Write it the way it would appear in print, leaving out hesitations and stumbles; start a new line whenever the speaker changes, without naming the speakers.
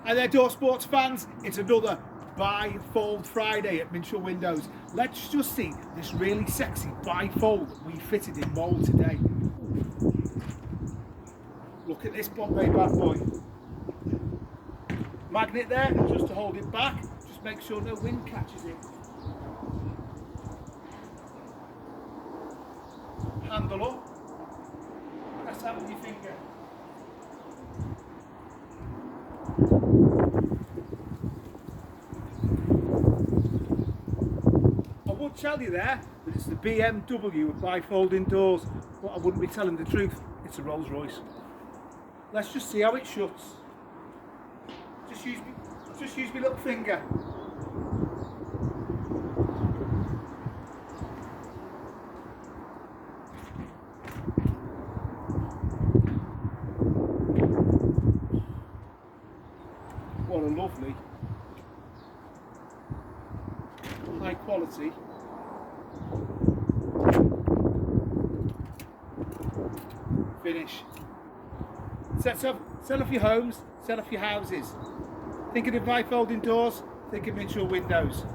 And there, Door Sports fans, it's another bifold Friday at Minshull Windows. Let's just see this really sexy bifold that we fitted in mould today. Look at this Blimey bad boy. Magnet there, just to hold it back. Just make sure no wind catches it. Handle up. Press that with your finger. I would tell you there that it's the BMW with bifolding doors, but I wouldn't be telling the truth. It's a Rolls Royce. Let's just see how it shuts. Just use my little finger. What a lovely, high quality finish. Sell off your homes, sell off your houses. Thinking of bifolding doors? Think of Minshull Windows.